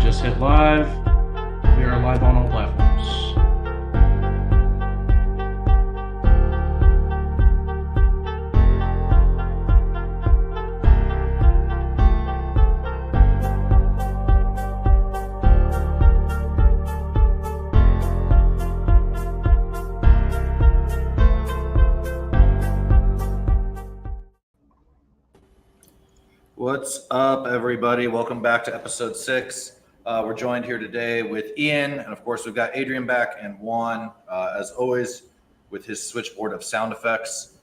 just hit live. We are live on all platforms. What's up, everybody? Welcome back to episode 6. We're joined here today with Ian, and of course, we've got Adrian back and Juan, as always, with his switchboard of sound effects.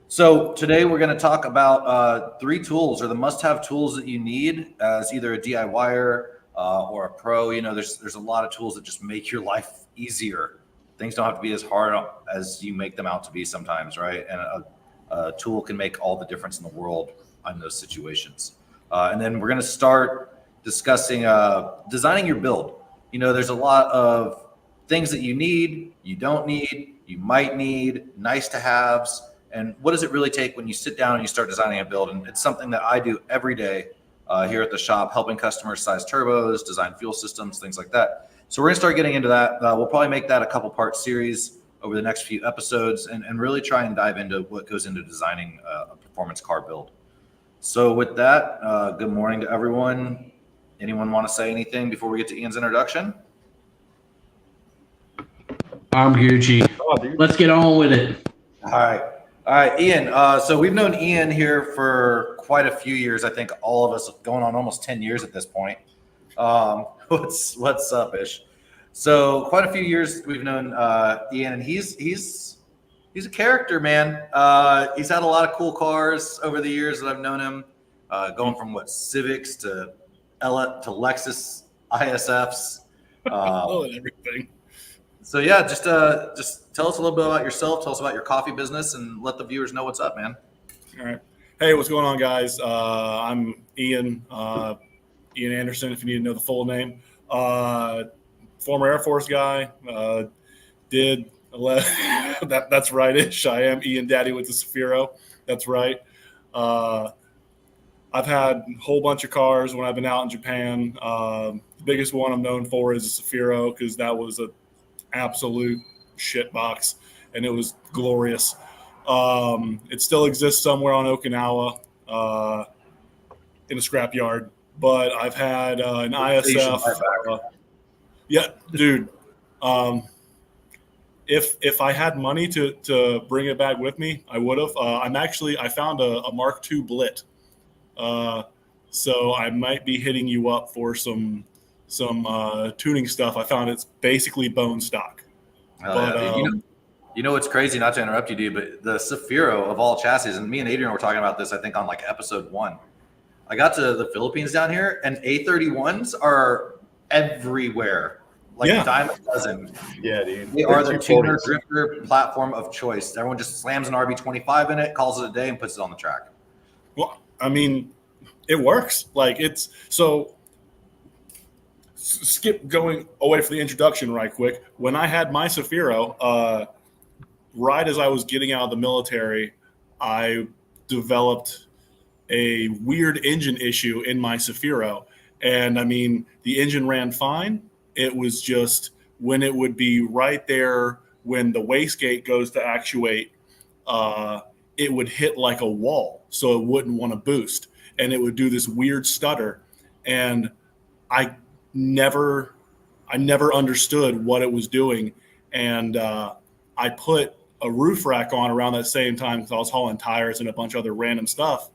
So today we're going to talk about 3 tools, or the must-have tools that you need as either a DIYer or a pro. You know, there's a lot of tools that just make your life easier. Things don't have to be as hard as you make them out to be sometimes, right? And a tool can make all the difference in the world in those situations. And then we're going to start discussing designing your build. You know, there's a lot of things that you need, you don't need, you might need, nice to haves. And what does it really take when you sit down and you start designing a build? And it's something that I do every day here at the shop, helping customers size turbos, design fuel systems, things like that. So we're going to start getting into that. We'll probably make that a couple-part series over the next few episodes and really try and dive into what goes into designing a performance car build. So with that, good morning to everyone. Anyone want to say anything before we get to Ian's introduction? I'm Gucci. Let's get on with it. All right, Ian. So we've known Ian here for quite a few years. I think all of us going on almost 10 years at this point. What's up, Ish? So quite a few years we've known Ian, and he's a character, man. He's had a lot of cool cars over the years that I've known him, going from Civics to Lexus ISFs. And everything. So yeah, just tell us a little bit about yourself. Tell us about your coffee business, and let the viewers know what's up, man. All right. Hey, what's going on, guys? I'm Ian. Ian Anderson, if you need to know the full name. Former Air Force guy. That's right-ish. I am Ian Daddy with the Safiro. That's right. I've had a whole bunch of cars when I've been out in Japan. The biggest one I'm known for is the Safiro, because that was an absolute shit box, and it was glorious. It still exists somewhere on Okinawa in a scrapyard. But I've had an ISF. Yeah, dude. If I had money to bring it back with me, I would have. I found a Mark II Blit, so I might be hitting you up for some tuning stuff. I found it's basically bone stock. You know what's crazy? Not to interrupt you, dude, but the Safiro of all chassis, and me and Adrian were talking about this, I think on episode 1. I got to the Philippines down here, and A31s are everywhere. Dime a dozen. Yeah, dude. They are the tuner drifter platform of choice. Everyone just slams an RB25 in it, calls it a day, and puts it on the track. Well, I mean, it works. Skip going away from the introduction right quick. When I had my Safiro, right as I was getting out of the military, I developed a weird engine issue in my Safiro. And I mean, the engine ran fine. It was just when it would be right there when the wastegate goes to actuate, it would hit like a wall, so it wouldn't want to boost, and it would do this weird stutter. And I never understood what it was doing. And I put a roof rack on around that same time because I was hauling tires and a bunch of other random stuff,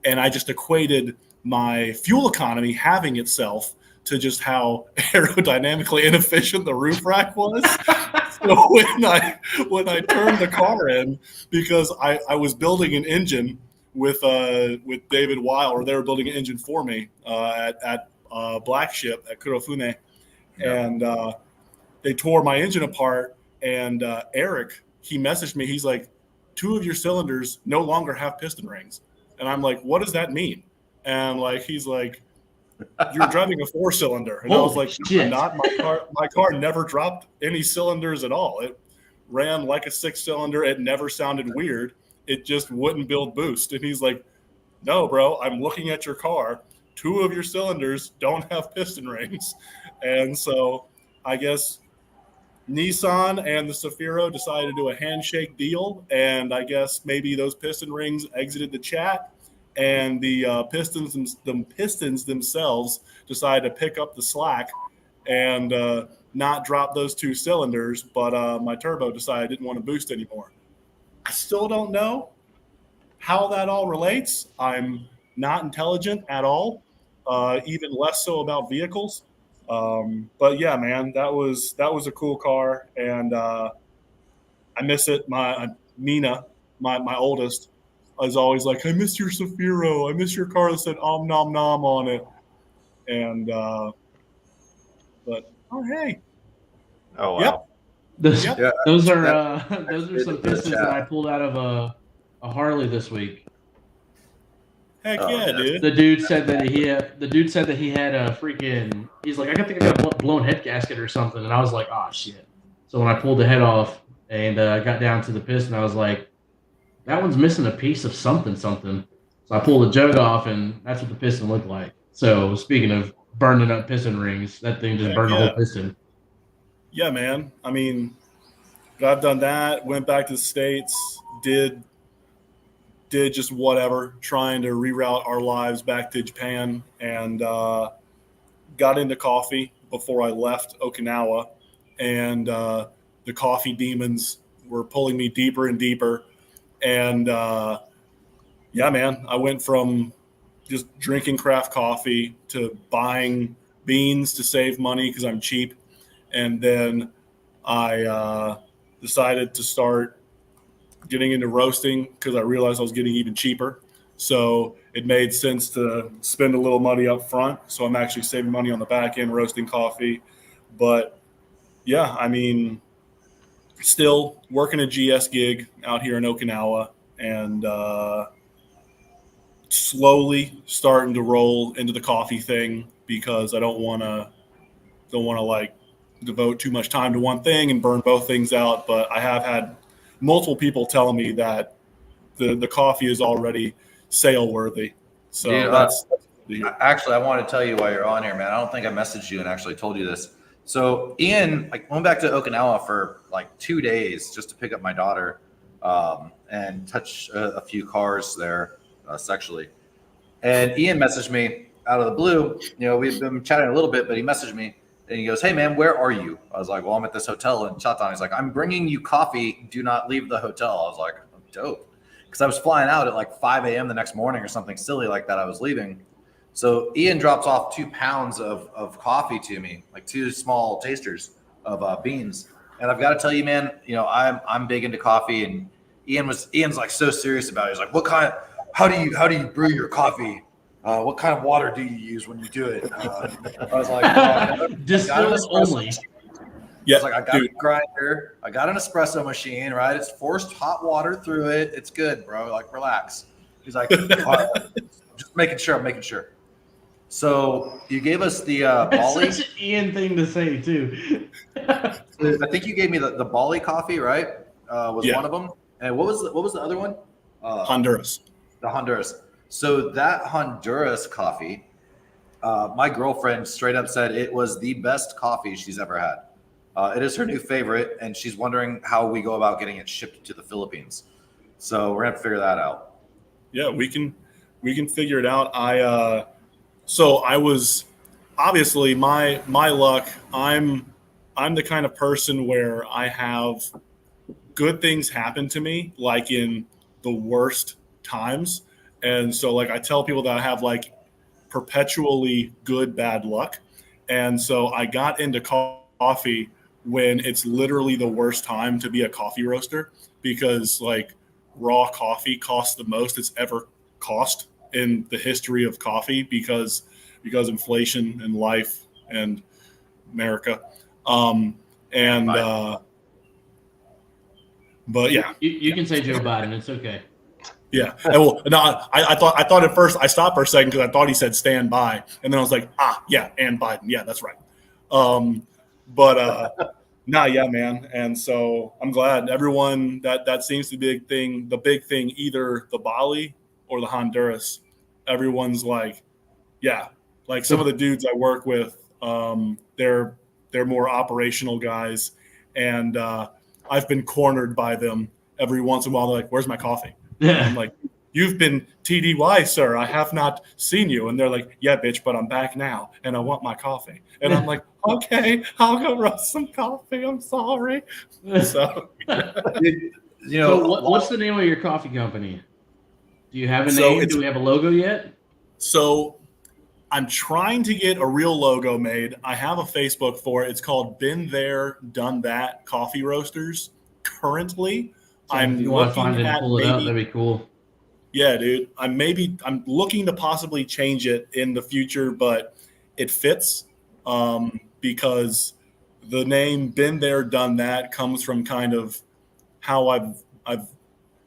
and I just equated my fuel economy having itself to just how aerodynamically inefficient the roof rack was. So when I turned the car in, because I was building an engine with David Weil, or they were building an engine for me at Black Ship at Kurofune, and they tore my engine apart. And Eric, he messaged me. He's like, 2 of your cylinders no longer have piston rings, and I'm like, what does that mean? And he's like, you're driving a 4-cylinder. And I was like, shit. Not my car never dropped any cylinders at all. It ran like a 6-cylinder. It never sounded weird. It just wouldn't build boost. And he's like, no, bro, I'm looking at your car. 2 of your cylinders don't have piston rings. And so I guess Nissan and the Safiro decided to do a handshake deal, and I guess maybe those piston rings exited the chat, and the Pistons themselves decided to pick up the slack and not drop those 2 cylinders, but my turbo decided I didn't want to boost anymore. I still don't know how that all relates. I'm not intelligent at all, even less so about vehicles. But yeah, man, that was a cool car, and I miss it. My Nina, my oldest, is always like, "I miss your Safiro. I miss your car that said Om Nom Nom on it." And but oh hey, Oh wow. Yep. Those, Yep. Yeah, those are that- those are some pistons that I pulled out of a Harley this week. heck Oh, yeah, yeah. dude. The dude said that he had a freaking. He's like, I got a blown head gasket or something, and I was like, oh shit. So when I pulled the head off and got down to the piston, I was like, that one's missing a piece of something. So I pulled the jug off, and that's what the piston looked like. So speaking of burning up piston rings, that thing just Heck burned the yeah. whole piston. Yeah, man. I mean, I've done that. Went back to the States. Did just whatever, trying to reroute our lives back to Japan, and got into coffee before I left Okinawa, and the coffee demons were pulling me deeper and deeper. And yeah, man, I went from just drinking craft coffee to buying beans to save money because I'm cheap. And then I decided to start getting into roasting because I realized I was getting even cheaper. So it made sense to spend a little money up front. So I'm actually saving money on the back end roasting coffee. But yeah, I mean, still working a GS gig out here in Okinawa, and slowly starting to roll into the coffee thing because I don't want to like devote too much time to one thing and burn both things out. But I have had multiple people telling me that the coffee is already sale worthy. So Dude, that's actually, I wanted to tell you while you're on here, man. I don't think I messaged you and actually told you this. So Ian, like, went back to Okinawa for like 2 days just to pick up my daughter and touch a few cars there sexually. And Ian messaged me out of the blue. You know, we've been chatting a little bit, but he messaged me and he goes, "Hey man, where are you?" I was like, "Well, I'm at this hotel in Chatan." He's like, "I'm bringing you coffee. Do not leave the hotel." I was like, "Oh, dope." Because I was flying out at like 5 a.m. the next morning or something silly like that. I was leaving. So Ian drops off 2 pounds of coffee to me, like 2 small tasters of beans. And I've got to tell you, man, you know, I'm big into coffee, and Ian's like so serious about it. He's like, how do you brew your coffee? What kind of water do you use when you do it? I was like, Distilled only. yeah, I was like, I got a grinder, I got an espresso machine, right? It's forced hot water through it. It's good, bro. Like, relax. He's like, just making sure. I'm making sure. So you gave us the Bali. That's such an Ian thing to say too. I think you gave me the Bali coffee, right? Was Yeah. one of them. And what was the other one? Honduras. The Honduras. So that Honduras coffee, my girlfriend straight up said it was the best coffee she's ever had. It is her new favorite, and she's wondering how we go about getting it shipped to the Philippines. So we're gonna have to figure that out. Yeah, we can figure it out. So I was obviously my luck. I'm the kind of person where I have good things happen to me, like in the worst times. And so like I tell people that I have like perpetually good bad luck. And so I got into coffee when it's literally the worst time to be a coffee roaster, because like raw coffee costs the most it's ever cost in the history of coffee because inflation and life and America. But yeah, You can say Joe Biden. It's okay. yeah. Well, no, I thought at first I stopped for a second because I thought he said stand by, and then I was like, yeah, and Biden, yeah, that's right. Nah, yeah, man. And so I'm glad everyone that seems to be the big thing, either the Bali or the Honduras. Everyone's like, Yeah, like some of the dudes I work with, they're more operational guys, and I've been cornered by them every once in a while. They're like, "Where's my coffee?" And I'm like, "You've been TDY, sir. I have not seen you." And they're like, "Yeah, bitch, but I'm back now, and I want my coffee." And I'm like, "Okay, I'll go roast some coffee. I'm sorry." So, So what's the name of your coffee company? Do you have a So name? it's- Do we have a logo yet? so I'm trying to get a real logo made. I have a Facebook for it. It's called Been There, Done That Coffee Roasters. Currently, So I'm if you want to looking find it and at pull it up, maybe. that'd be cool. Yeah, dude. I'm looking to possibly change it in the future, but it fits because the name Been There, Done That comes from kind of how I've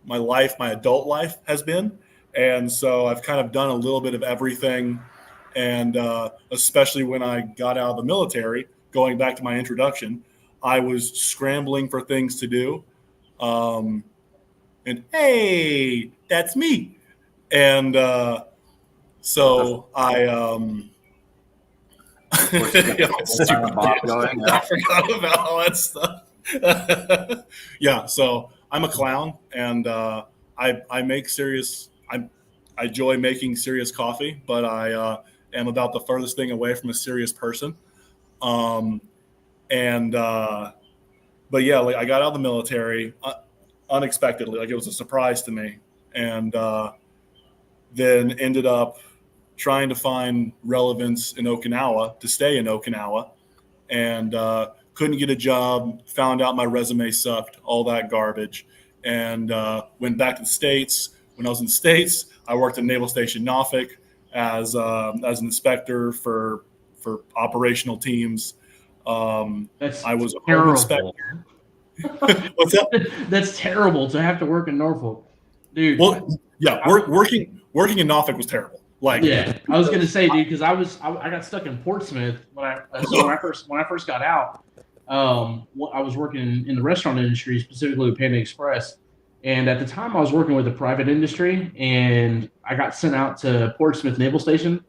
my adult life has been, and so I've kind of done a little bit of everything, and especially when I got out of the military, going back to my introduction, I was scrambling for things to do. And hey, that's me. And so I, yeah, stupid Bob kid. going, I forgot about all that stuff. Yeah, so I'm a clown, and I make serious. I enjoy making serious coffee, but I am about the furthest thing away from a serious person. Um, and but yeah, like I got out of the military unexpectedly, like it was a surprise to me, and then ended up trying to find relevance in Okinawa to stay in Okinawa, and couldn't get a job. Found out my resume sucked, all that garbage, and went back to the States. When I was in the States, I worked at Naval Station Norfolk as an inspector for operational teams. That's I was a home terrible. inspector. What's that? That's terrible to have to work in Norfolk, dude. Well, yeah, working in Norfolk was terrible. Like, Yeah, I was gonna say, dude, because I got stuck in Portsmouth when I first got out. I was working in the restaurant industry, specifically with Panda Express, and at the time I was working with a private industry, and I got sent out to Portsmouth Naval Station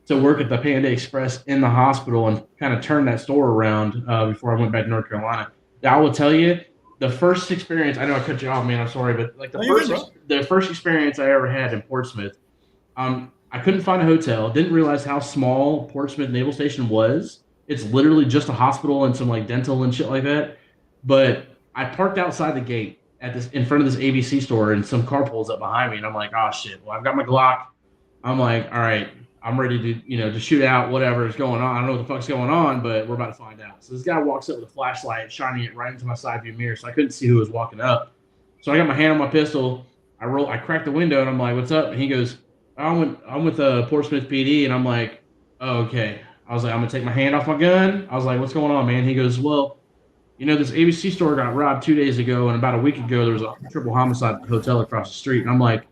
to work at the Panda Express in the hospital and kind of turn that store around before I went back to North Carolina. I will tell you, the first experience. I know I cut you off, man. I'm sorry, but like the first experience I ever had in Portsmouth. I couldn't find a hotel. Didn't realize how small Portsmouth Naval Station was. It's literally just a hospital and some like dental and shit like that. But I parked outside the gate in front of this ABC store, and some car pulls up behind me, and I'm like, oh shit. Well, I've got my Glock. I'm like, all right, I'm ready to shoot out whatever is going on. I don't know what the fuck's going on, but we're about to find out. So this guy walks up with a flashlight, shining it right into my side view mirror, so I couldn't see who was walking up. So I got my hand on my pistol. I cracked the window, and I'm like, what's up? And he goes, I'm with Portsmouth PD, and I'm like, oh, okay. I was like, I'm gonna take my hand off my gun. I was like, what's going on, man? He goes, well, this ABC store got robbed 2 days ago, and about a week ago there was a triple homicide at the hotel across the street. And I'm like,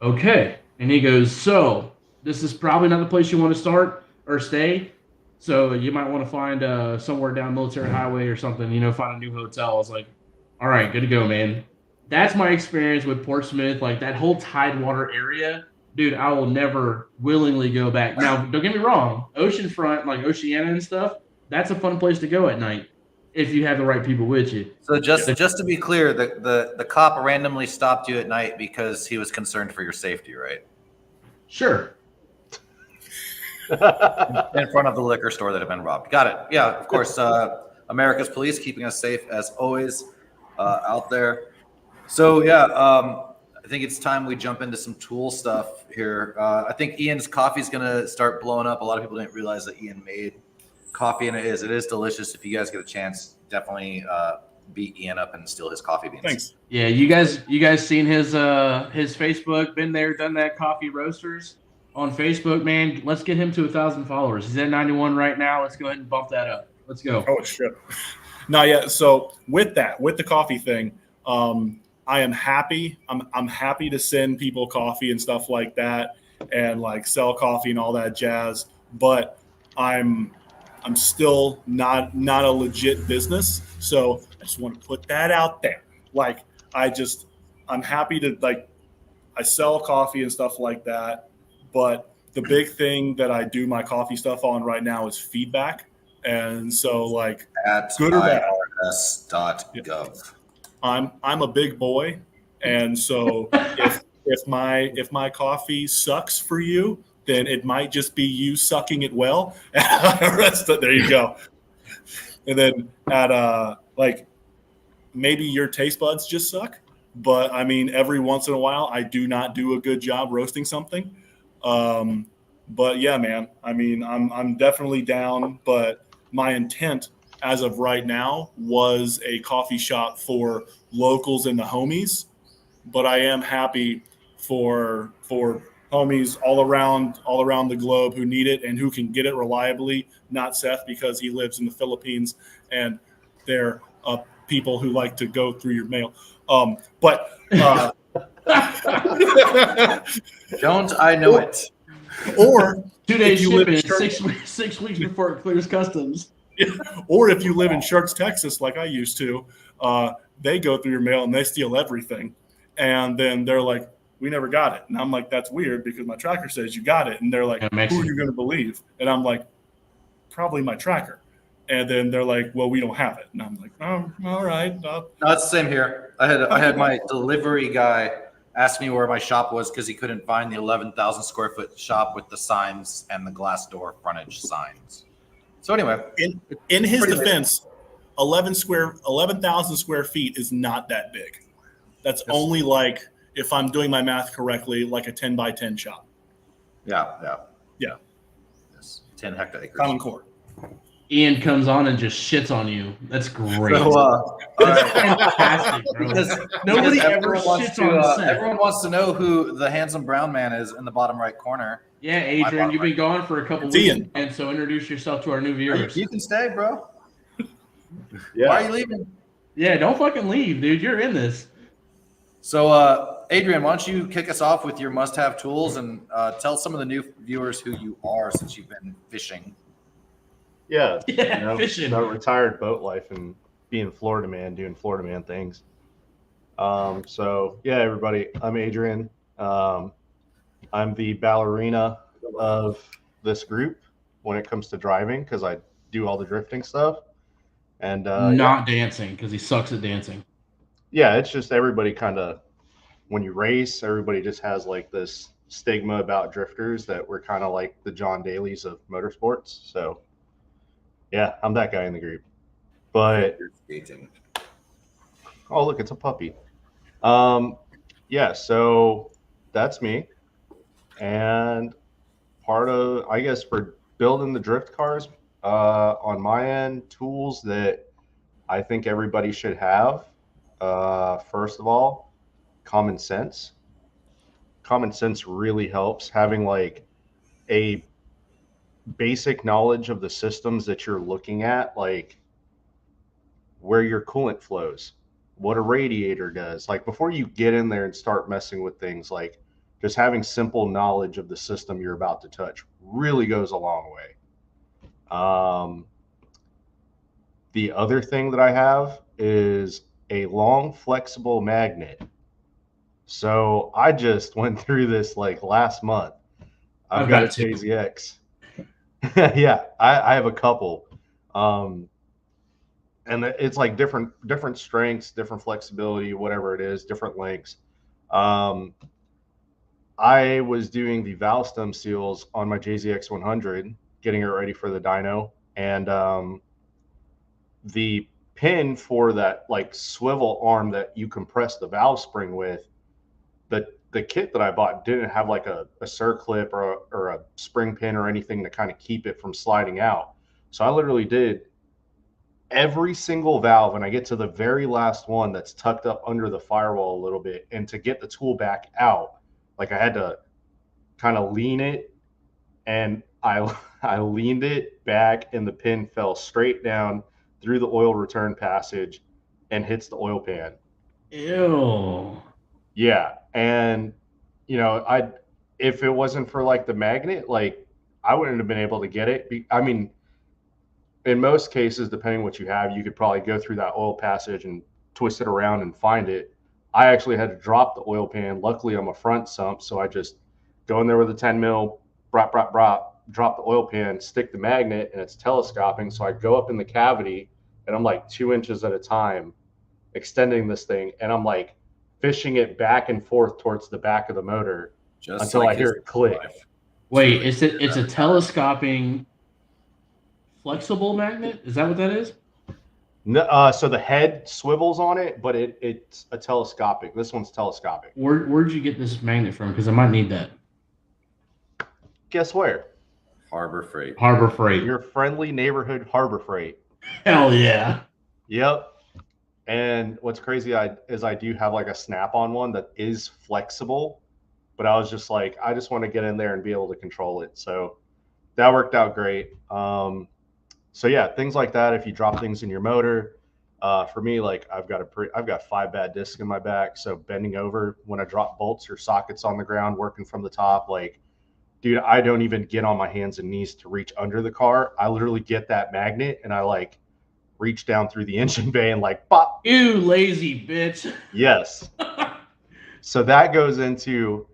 okay. And he goes, so this is probably not the place you want to start or stay. So you might want to find somewhere down Military Highway or something. Find a new hotel. I was like, all right, good to go, man. That's my experience with Portsmouth, like that whole Tidewater area. Dude, I will never willingly go back. Now, don't get me wrong. Oceanfront, like Oceana and stuff, that's a fun place to go at night if you have the right people with you. So just to be clear, the cop randomly stopped you at night because he was concerned for your safety, right? Sure. In front of the liquor store that had been robbed. Got it. Yeah, of course. America's police keeping us safe as always out there. So yeah, I think it's time we jump into some tool stuff here. I think Ian's coffee is going to start blowing up. A lot of people didn't realize that Ian made coffee, and it is delicious. If you guys get a chance, definitely beat Ian up and steal his coffee beans. Thanks. Yeah, you guys seen his Facebook? Been there, done that. Coffee Roasters on Facebook, man. Let's get him to 1,000 followers. He's at 91 right now. Let's go ahead and bump that up. Let's go. Oh shit. No, yeah. So with the coffee thing, I am happy. I'm happy to send people coffee and stuff like that, and like sell coffee and all that jazz. But I'm still not a legit business. So I just want to put that out there. Like I'm happy to I sell coffee and stuff like that, but the big thing that I do my coffee stuff on right now is feedback. And so like At good or bad, irs.gov. I'm a big boy. And so if my coffee sucks for you, then it might just be you sucking it well. There you go. And then at like maybe your taste buds just suck, but I mean every once in a while I do not do a good job roasting something. But yeah, man, I mean I'm definitely down, but my intent as of right now was a coffee shop for locals and the homies, but I am happy for homies all around the globe who need it and who can get it reliably. Not Seth because he lives in the Philippines and they're people who like to go through your mail. But Don't I know it? or 2 days if you live shipping, in 6 weeks before it clears customs. or if you live in Sharks, Texas, like I used to, they go through your mail and they steal everything. And then they're like, we never got it. And I'm like, that's weird because my tracker says you got it. And they're like, who are you going to believe? And I'm like, probably my tracker. And then they're like, well, we don't have it. And I'm like, oh, all right. No, it's the same here. I had my delivery guy ask me where my shop was because he couldn't find the 11,000 square foot shop with the signs and the glass door frontage signs. So anyway, in his defense, 11,000 square feet is not that big. That's only like, if I'm doing my math correctly, like a 10 by 10 shop. Yeah. Yes, 10 hectares. Common core. Ian comes on and just shits on you. That's great. So, all That's right. fantastic, bro. Because Nobody ever everyone wants shits to, on Seth. everyone wants to know who the handsome brown man is in the bottom right corner. Yeah, Adrian, you've been gone for a couple It's weeks, Ian. and so introduce yourself to our new viewers. You can stay, bro. Yeah. Why are you leaving? Yeah, don't fucking leave, dude. You're in this. So, Adrian, why don't you kick us off with your must-have tools and tell some of the new viewers who you are since you've been fishing. Yeah. Yeah, fishing. Retired boat life and being Florida man, doing Florida man things. So yeah, everybody, I'm Adrian. I'm the ballerina of this group when it comes to driving because I do all the drifting stuff. And Not dancing because he sucks at dancing. yeah, it's just everybody kind of, when you race, everybody just has like this stigma about drifters that we're kind of like the John Daly's of motorsports. So yeah, I'm that guy in the group. But You're skating. oh, look, it's a puppy. Yeah, so that's me. And part of, I guess, for building the drift cars, on my end, tools that I think everybody should have. First of all, common sense. Common sense really helps. Having like a basic knowledge of the systems that you're looking at, like where your coolant flows, what a radiator does. Like before you get in there and start messing with things, like just having simple knowledge of the system you're about to touch really goes a long way. The other thing that I have is a long flexible magnet. So I just went through this like last month. I've got a JZX. Yeah, I have a couple. And it's like different strengths, different flexibility, whatever it is, different lengths. I was doing the valve stem seals on my JZX 100, getting it ready for the dyno, and the pin for that like swivel arm that you compress the valve spring with, the kit that I bought didn't have like a circlip or a spring pin or anything to kind of keep it from sliding out. So I literally did every single valve, and I get to the very last one that's tucked up under the firewall a little bit, and to get the tool back out, like I had to kind of lean it, and I leaned it back, and the pin fell straight down through the oil return passage and hits the oil pan. Ew. Yeah, and you know, if it wasn't for like the magnet, like I wouldn't have been able to get it. I mean, in most cases, depending what you have, you could probably go through that oil passage and twist it around and find it. I actually had to drop the oil pan. Luckily, I'm a front sump, so I just go in there with a 10 mil, drop the oil pan, stick the magnet, and it's telescoping. So I go up in the cavity, and I'm like 2 inches at a time, extending this thing, and I'm like fishing it back and forth towards the back of the motor Just until like I hear his it click. life. Wait, it's a telescoping flexible magnet? Is that what that is? No, so the head swivels on it, but it's a telescopic. This one's telescopic. Where'd you get this magnet from? Because I might need that. Guess where? Harbor Freight. Harbor Freight. Your friendly neighborhood Harbor Freight. Hell yeah. Yep. And what's crazy is I do have like a Snap-on one that is flexible, but I was just like, I just want to get in there and be able to control it. So that worked out great. So yeah, things like that. If you drop things in your motor, for me, like I've got 5 bad discs in my back. So bending over when I drop bolts or sockets on the ground, working from the top, like, dude, I don't even get on my hands and knees to reach under the car. I literally get that magnet and I like reach down through the engine bay and like pop. You lazy bitch. Yes. So that goes into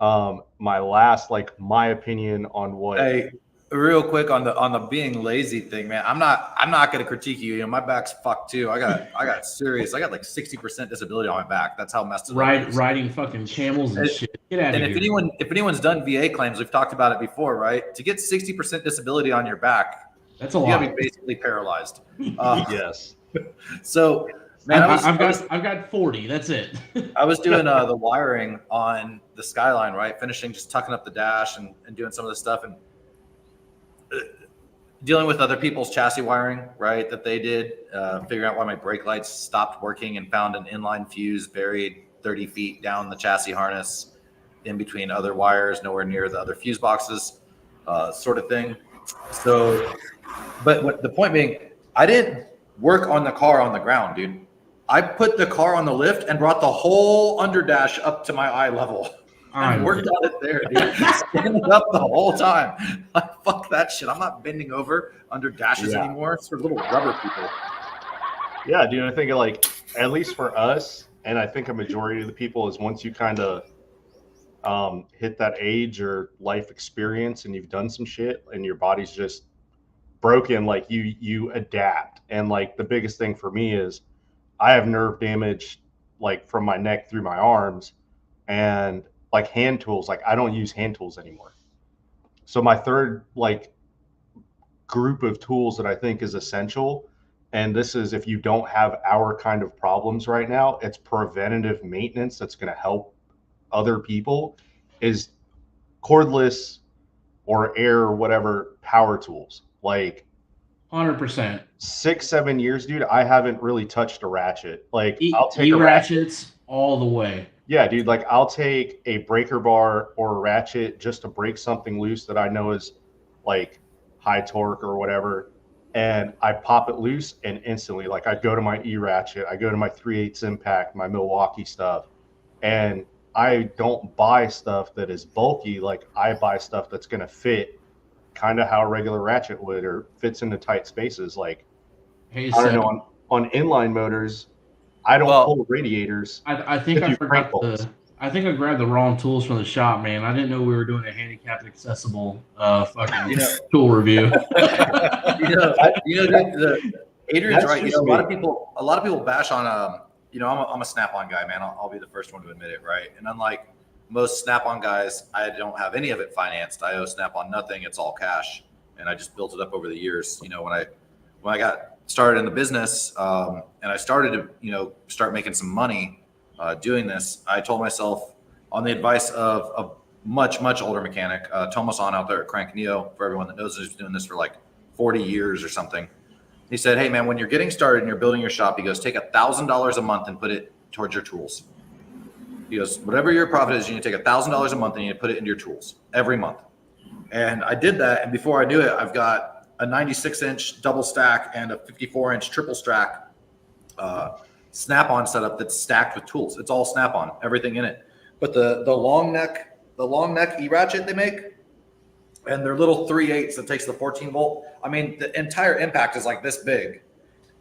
my last, like, my opinion on what. Hey, real quick on the being lazy thing, man. I'm not gonna critique you. You know, my back's fucked too. I got serious. I got like 60% disability on my back. That's how messed it up. Riding fucking camels and shit. Get out of And here. if anyone's done VA claims, we've talked about it before, right? To get 60% disability on your back, That's a you lot. gotta be basically paralyzed. Yes. So, man, I've got 40. That's it. I was doing the wiring on the Skyline, right? Finishing, just tucking up the dash and doing some of this stuff and dealing with other people's chassis wiring, right? That they did, figuring out why my brake lights stopped working and found an inline fuse buried 30 feet down the chassis harness in between other wires, nowhere near the other fuse boxes, sort of thing. So, but the point being, I didn't work on the car on the ground, dude. I put the car on the lift and brought the whole underdash up to my eye level. I worked on it there, dude. Standing up the whole time. Like, fuck that shit. I'm not bending over under dashes anymore. It's for little rubber people. Yeah, dude, I think like, at least for us, and I think a majority of the people, is once you kind of hit that age or life experience and you've done some shit and your body's just broken, like you adapt. And like the biggest thing for me is I have nerve damage like from my neck through my arms, and like hand tools, like I don't use hand tools anymore. So my third like group of tools that I think is essential, and this is if you don't have our kind of problems right now, it's preventative maintenance that's going to help other people, is cordless or air or whatever power tools. Like 100%. 6-7 years, dude, I haven't really touched a ratchet. Like I'll take ratchets all the way. Yeah, dude, like I'll take a breaker bar or a ratchet just to break something loose that I know is like high torque or whatever, and I pop it loose and instantly, like I go to my E-ratchet, I go to my 3/8 impact, my Milwaukee stuff, and I don't buy stuff that is bulky. Like I buy stuff that's going to fit kind of how a regular ratchet would, or fits into tight spaces. Like, Hey, I don't know, on inline motors, I don't pull radiators. I think I forgot I think I grabbed the wrong tools from the shop, man. I didn't know we were doing a handicapped accessible fucking tool review. Adrian's right. You know, a lot of people bash on you know, I'm a Snap-on guy, man. I'll be the first one to admit it, right? And unlike most Snap-on guys, I don't have any of it financed. I owe Snap-on nothing. It's all cash, and I just built it up over the years. You know, when I got started in the business, and I started to start making some money doing this, I told myself, on the advice of a much older mechanic, Tomas-san out there at Crank Neo, for everyone that knows, he's doing this for like 40 years or something. He said, hey man, when you're getting started and you're building your shop, he goes, take $1,000 a month and put it towards your tools. He goes, whatever your profit is, you need to take $1,000 a month and you need to put it into your tools every month. And I did that, and before I knew it, I've got a 96-inch double stack and a 54-inch triple stack Snap-on setup that's stacked with tools. It's all Snap-on, everything in it. But the long neck E-ratchet they make, and their little 3/8 that takes the 14 volt. I mean, the entire impact is like this big,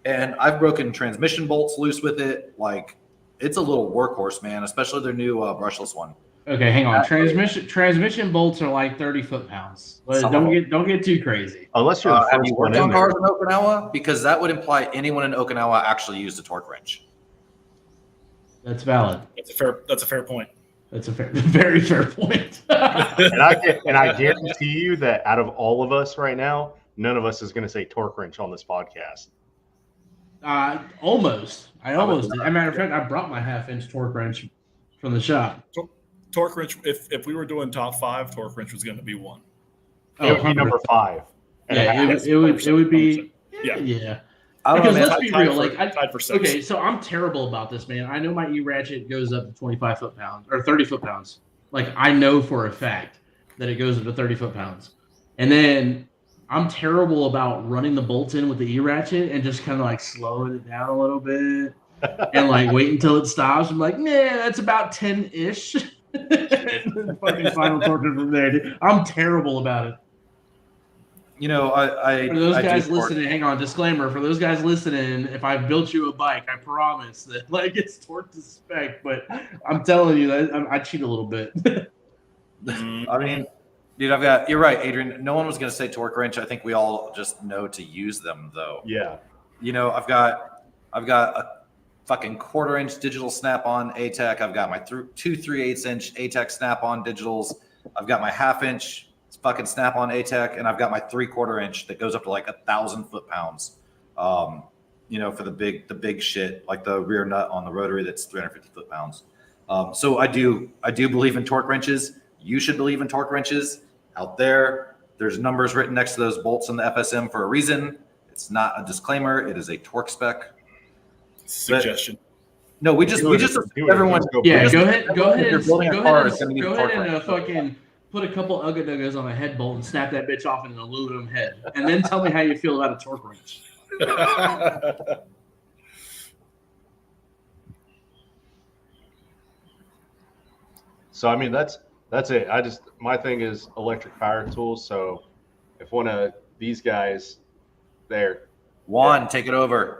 and I've broken transmission bolts loose with it. Like, it's a little workhorse, man. Especially their new brushless one. Okay, hang on. Transmission bolts are like 30 foot-pounds. But Some of don't get too crazy. Unless you're the Have first you one worked in on there. cars in Okinawa? Because that would imply anyone in Okinawa actually used a torque wrench. That's valid. That's a fair point. That's a very fair point. And I guarantee you that out of all of us right now, none of us is going to say torque wrench on this podcast. Almost. I almost did. As a matter of fact, I brought my half-inch torque wrench from the shop. Torque wrench. If we were doing top 5, torque wrench was going to be 1. It would be number 5. Yeah, it would be. Yeah. I don't know, Because man. let's be real. Like, tied for 6. okay, so I'm terrible about this, man. I know my E-ratchet goes up to 25 foot-pounds or 30 foot-pounds. Like, I know for a fact that it goes up to 30 foot-pounds. And then I'm terrible about running the bolts in with the E-ratchet and just kind of like slowing it down a little bit and like wait until it stops. I'm like, nah, that's about 10-ish. And then fucking final torque from there. Dude. I'm terrible about it. You know, For those I guys do torque- listening, hang on, disclaimer. For those guys listening, if I built you a bike, I promise that like it's torque to spec. But I'm telling you that I cheat a little bit. I mean, dude, you're right, Adrian. No one was going to say torque wrench. I think we all just know to use them, though. Yeah. You know, I've got a fucking 1/4 inch digital snap-on ATEC. I've got my 2 3/8 inch ATEC snap-on digitals. I've got my 1/2 inch fucking snap-on ATEC, and I've got my 3/4 inch that goes up to like 1,000 foot-pounds. You know, for the big shit, like the rear nut on the rotary that's 350 foot-pounds. So I do believe in torque wrenches. You should believe in torque wrenches out there. There's numbers written next to those bolts in the FSM for a reason. It's not a disclaimer. It is a torque spec. Suggestion. No, we just everyone. Yeah, just- go ahead if you're building a car, it's gonna need a go torque ahead and wrench. fucking put a couple Ugga Duggas on a head bolt and snap that bitch off in an aluminum head, and then tell me how you feel about a torque wrench. So I mean that's it. My thing is electric power tools. So if one of these guys there, Juan, take it over.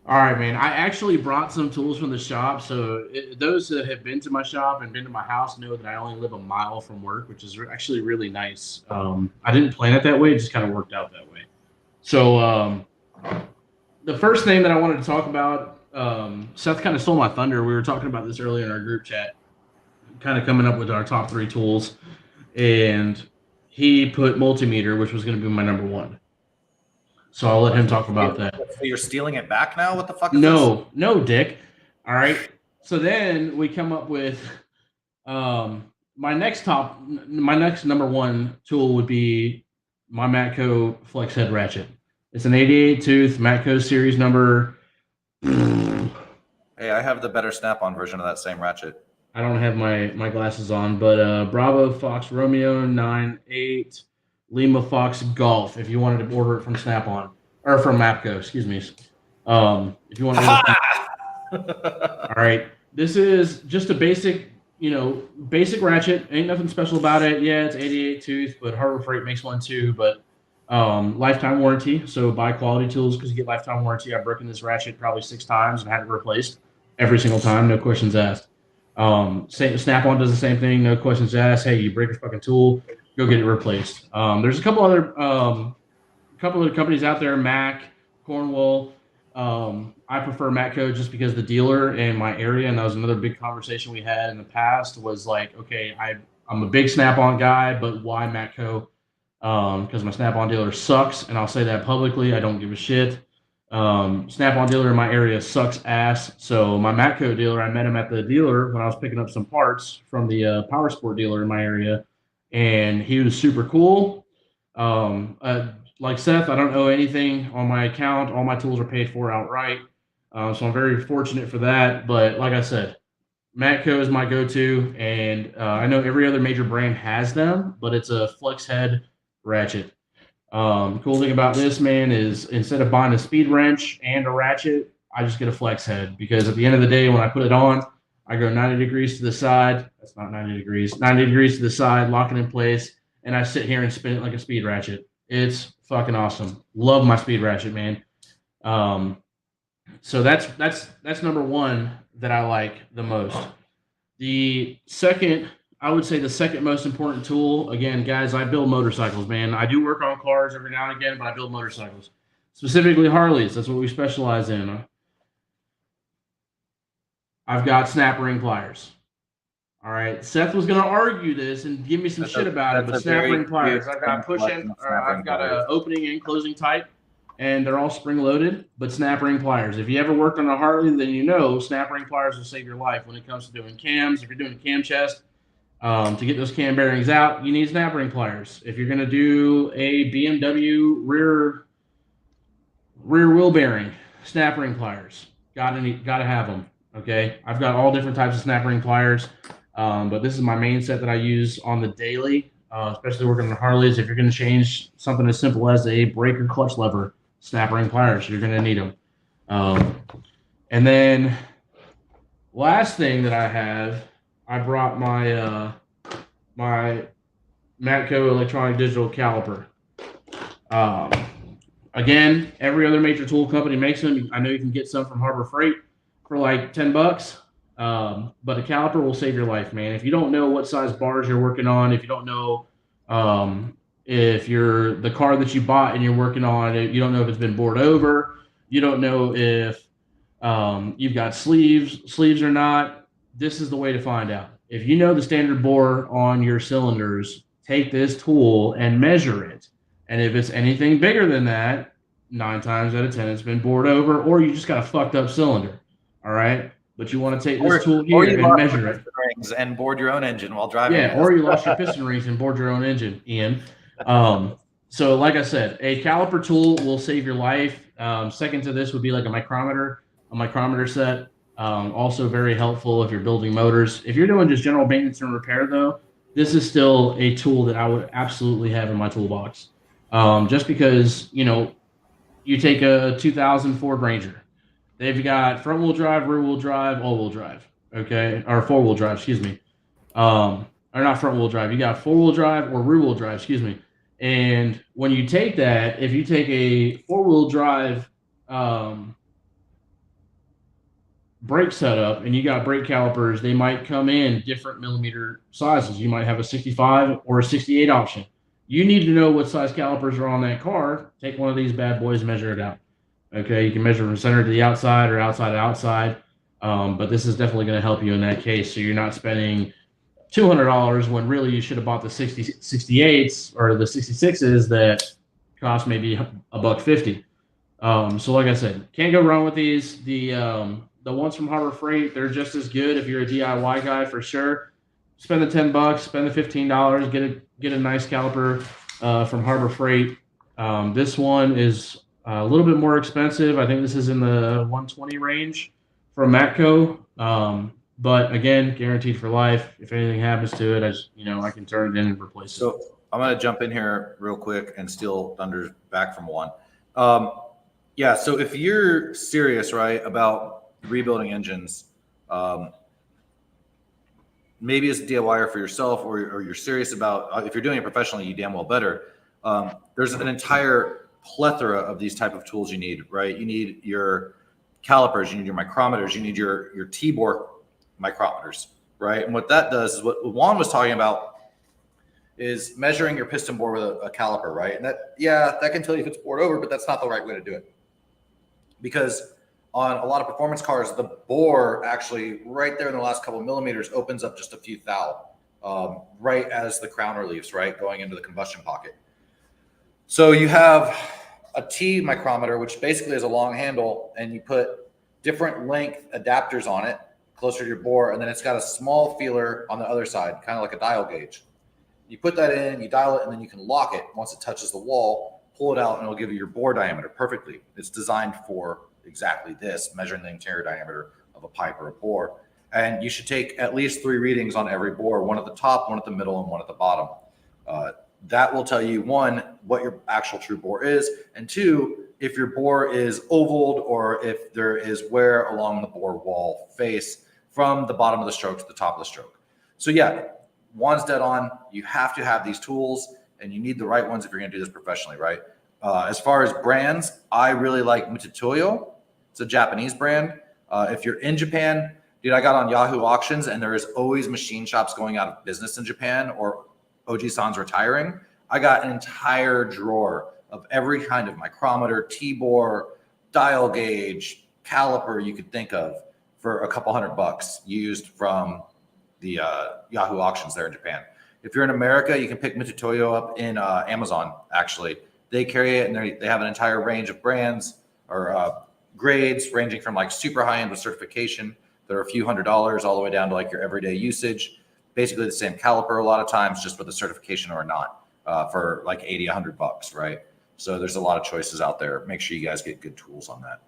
All right, man. I actually brought some tools from the shop. So those that have been to my shop and been to my house know that I only live a mile from work, which is actually really nice. I didn't plan it that way. It just kind of worked out that way. So the first thing that I wanted to talk about, Seth kind of stole my thunder. We were talking about this earlier in our group chat, kind of coming up with our top 3 tools. And he put multimeter, which was going to be my number 1. So I'll let him talk about that. So you're stealing it back now? What the fuck is this? No, Dick. All right. So then we come up with my next number 1 tool would be my Matco flex head ratchet. It's an 88 tooth Matco series number. Hey, I have the better snap-on version of that same ratchet. I don't have my glasses on, but Bravo Fox Romeo 98 Lima Fox Golf. If you wanted to order it from Snap-on or from Matco, excuse me. If you want to. All right. This is just a basic ratchet. Ain't nothing special about it. Yeah, it's 88 tooth, but Harbor Freight makes one too. But lifetime warranty. So buy quality tools because you get lifetime warranty. I've broken this ratchet probably 6 times and had it replaced every single time. No questions asked. Snap-on does the same thing. No questions asked. Hey, you break your fucking tool, go get it replaced. There's a couple other companies out there, Mac, Cornwall. I prefer Matco just because the dealer in my area, and that was another big conversation we had in the past, was like, okay, I'm a big Snap-on guy, but why Matco? Because my Snap-on dealer sucks, and I'll say that publicly. I don't give a shit. Snap-on dealer in my area sucks ass. So my Matco dealer, I met him at the dealer when I was picking up some parts from the Power Sport dealer in my area, and he was super cool. Like Seth, I don't owe anything on my account. All my tools are paid for outright. So I'm very fortunate for that. But like I said, Matco is my go-to, and I know every other major brand has them, but it's a flex head ratchet. Cool thing about this, man, is instead of buying a speed wrench and a ratchet, I just get a flex head, because at the end of the day, when I put it on, I go 90 degrees to the side. That's not 90 degrees. 90 degrees to the side, lock it in place, and I sit here and spin it like a speed ratchet. It's fucking awesome. Love my speed ratchet, man. So that's number 1 that I like the most. The second, I would say the second most important tool, again, guys, I build motorcycles, man. I do work on cars every now and again, but I build motorcycles, specifically Harleys. That's what we specialize in. I've got snap ring pliers. All right. Seth was going to argue this and give me some shit about it, but snap ring pliers. I've got push in, I've got an opening and closing type, and they're all spring loaded, but snap ring pliers. If you ever worked on a Harley, then you know snap ring pliers will save your life when it comes to doing cams. If you're doing a cam chest, to get those cam bearings out, you need snap ring pliers. If you're going to do a BMW rear wheel bearing, snap ring pliers. Gotta have them. Okay. I've got all different types of snap ring pliers. But this is my main set that I use on the daily, especially working on Harleys. If you're going to change something as simple as a brake or clutch lever, snap ring pliers, you're going to need them. And then last thing that I have, I brought my my Matco electronic digital caliper. Again, every other major tool company makes them. I know you can get some from Harbor Freight for like $10. But a caliper will save your life, man. If you don't know what size bars you're working on, if you don't know if you're the car that you bought and you're working on it, you don't know if it's been bored over, you don't know if you've got sleeves or not, this is the way to find out. If you know the standard bore on your cylinders, take this tool and measure it. And if it's anything bigger than that, 9 times out of 10, it's been bored over, or you just got a fucked up cylinder. All right. But you want to take this tool here and measure it. Rings and board your own engine while driving. Yeah, or you lost your piston rings and board your own engine, Ian. So like I said, a caliper tool will save your life. Second to this would be like a micrometer set. Also very helpful if you're building motors. If you're doing just general maintenance and repair, though, this is still a tool that I would absolutely have in my toolbox. Just because, you take a 2000 Ford Ranger. They've got front wheel drive, rear wheel drive, all wheel drive. Okay. Or 4-wheel drive, excuse me. Or not front wheel drive. You got 4-wheel drive or rear wheel drive, excuse me. And when you take that, if you take a 4-wheel drive brake setup and you got brake calipers, they might come in different millimeter sizes. You might have a 65 or a 68 option. You need to know what size calipers are on that car. Take one of these bad boys, measure it out. Okay, you can measure from center to the outside or outside to outside, but this is definitely going to help you in that case. So you're not spending $200 when really you should have bought the 68s or the 66s that cost maybe $150. So like I said, can't go wrong with these. The ones from Harbor Freight, they're just as good if you're a DIY guy for sure. Spend the $10, spend the $15, get a nice caliper from Harbor Freight. This one is a little bit more expensive. I think this is in the 120 range from Matco. But again, guaranteed for life. If anything happens to it, I can turn it in and replace it. So I'm going to jump in here real quick and steal thunder back from Juan. Yeah. So if you're serious, right, about rebuilding engines, maybe as a DIYer for yourself, or you're serious about, if you're doing it professionally, you damn well better. There's an entire plethora of these type of tools you need, right? You need your calipers, you need your micrometers, you need your T-bore micrometers, right? And what that does is what Juan was talking about is measuring your piston bore with a caliper, right? And that can tell you if it's bored over, but that's not the right way to do it. Because on a lot of performance cars, the bore actually right there in the last couple of millimeters opens up just a few thou, right as the crown reliefs, right, going into the combustion pocket. So you have a T micrometer, which basically is a long handle, and you put different length adapters on it closer to your bore, and then it's got a small feeler on the other side, kind of like a dial gauge. You put that in, you dial it, and then you can lock it. Once it touches the wall, pull it out, and it'll give you your bore diameter perfectly. It's designed for exactly this, measuring the interior diameter of a pipe or a bore. And you should take at least 3 readings on every bore, one at the top, one at the middle, and one at the bottom. That will tell you, 1, what your actual true bore is, and 2, if your bore is ovaled or if there is wear along the bore wall face from the bottom of the stroke to the top of the stroke. So yeah, Juan's dead on. You have to have these tools, and you need the right ones if you're going to do this professionally, right? As far as brands, I really like Mitutoyo. It's a Japanese brand. If you're in Japan, Dude, I got on Yahoo Auctions, and there is always machine shops going out of business in Japan, or Oji-san's retiring. I got an entire drawer of every kind of micrometer, T-bore, dial gauge, caliper you could think of for a couple $100 used from the Yahoo Auctions there in Japan. If you're in America, you can pick Mitutoyo up in Amazon, actually. They carry it, and they have an entire range of brands or grades ranging from like super high-end with certification. They're a few $100s all the way down to like your everyday usage. Basically the same caliper a lot of times, just with a certification or not, for like 80, $100, right? So there's a lot of choices out there. Make sure you guys get good tools on that.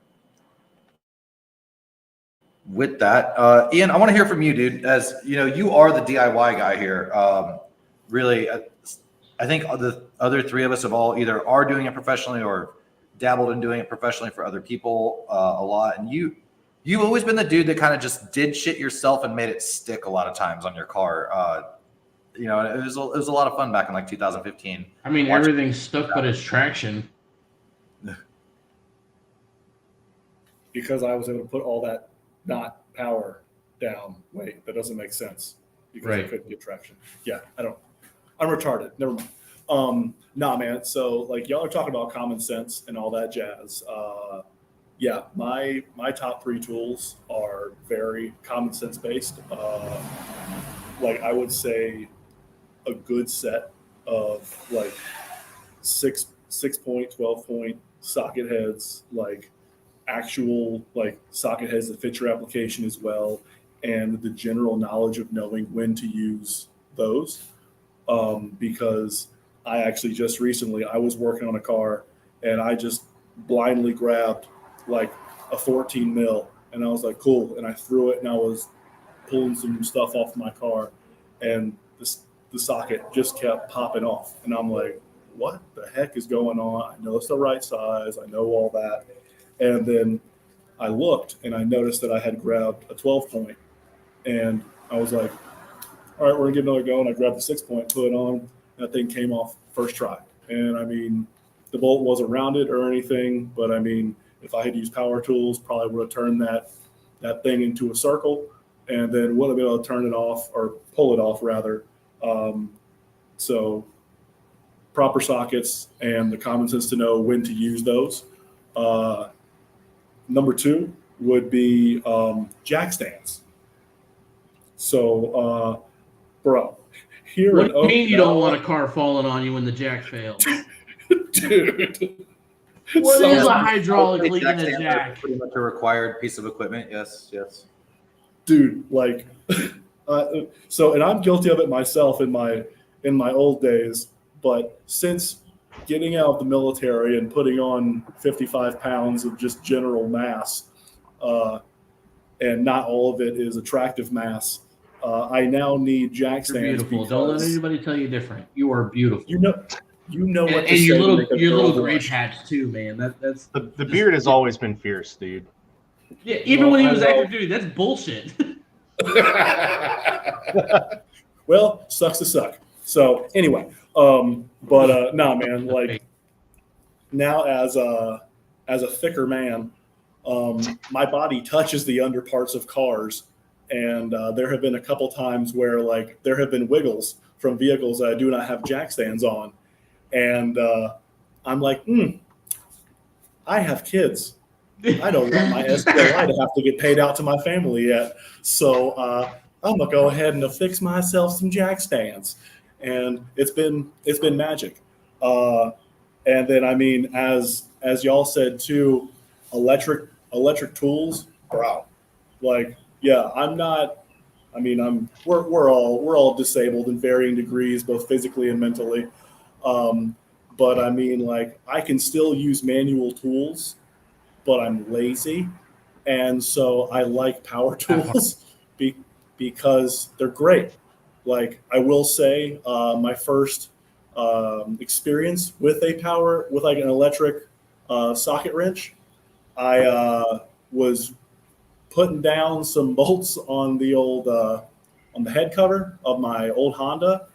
With that, Ian, I want to hear from you, dude. As you know, you are the DIY guy here. Really, I think the other three of us have all either are doing it professionally or dabbled in doing it professionally for other people a lot. And you've always been the dude that kind of just did shit yourself and made it stick a lot of times on your car. You know, it was a lot of fun back in like 2015. I mean, everything's stuck but its traction. Because I was able to put all that not power down. Wait, that doesn't make sense because I Right. couldn't get traction. Yeah, I'm retarded. Never mind. Nah, man. So like y'all are talking about common sense and all that jazz. Yeah, my top three tools are very common sense based. Like I would say a good set of like 6-point, 12-point socket heads, like actual like socket heads that fit your application as well, and the general knowledge of knowing when to use those. Because I actually just recently I was working on a car and I just blindly grabbed like a 14 mil and I was like, cool, and I threw it and I was pulling some stuff off my car and the socket just kept popping off and I'm like, what the heck is going on? I know it's the right size, I know all that. And then I looked and I noticed that I had grabbed a 12-point and I was like, all right, we're gonna give another go. And I grabbed the 6-point, put it on, and that thing came off first try. And I mean, the bolt wasn't rounded or anything, but I mean, if I had used power tools, probably would have turned that thing into a circle and then would have been able to turn it off or pull it off rather. So proper sockets and the common sense to know when to use those. Number two would be jack stands. So, bro, here What in do you mean you don't Okinawa- want a car falling on you when the jack fails? dude. What So- is a hydraulic leak in Jack a stands are jack? pretty much a required piece of equipment. Yes. dude, like, so, and I'm guilty of it myself in my old days, but since getting out of the military and putting on 55 pounds of just general mass, and not all of it is attractive mass, I now need jack You're stands. beautiful. Don't let anybody tell you different. You are beautiful. You know what And to your say to little make a your girl little gray blush. patch too, man. That's The beard has always been fierce, dude. yeah. Even Well, when he I was know. active duty, that's bullshit. Well, sucks to suck. So anyway, nah, man, like now as a thicker man, my body touches the underparts of cars, and there have been a couple times where like there have been wiggles from vehicles that I do not have jack stands on, and I'm like, I have kids. I don't want my SPLI to have to get paid out to my family yet. So I'm gonna go ahead and affix myself some jack stands, and it's been magic. And then I mean, as y'all said too, electric tools, bro. Like, yeah, I'm not. I mean, we're all disabled in varying degrees, both physically and mentally. But I mean, like, I can still use manual tools, but I'm lazy, and so I like power tools because they're great. Like, I will say, my first experience with like an electric socket wrench, I was putting down some bolts on the old on the head cover of my old Honda,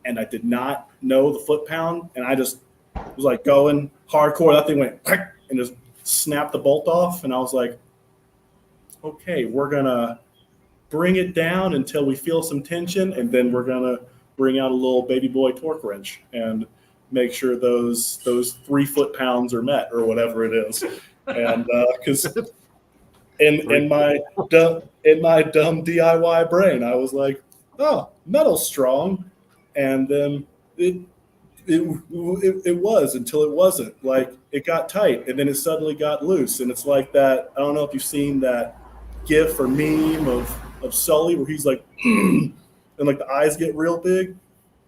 and I did not know the foot pound, and I just was like going hardcore. That thing went and just snapped the bolt off, and I was like, okay, we're gonna bring it down until we feel some tension, and then we're gonna bring out a little baby boy torque wrench and make sure those 3 foot-pounds are met or whatever it is. And because in my dumb DIY brain, I was like, oh, metal's strong, and then it was until it wasn't. Like, it got tight and then it suddenly got loose, and it's like that. I don't know if you've seen that GIF or meme of Sully where he's like and like the eyes get real big.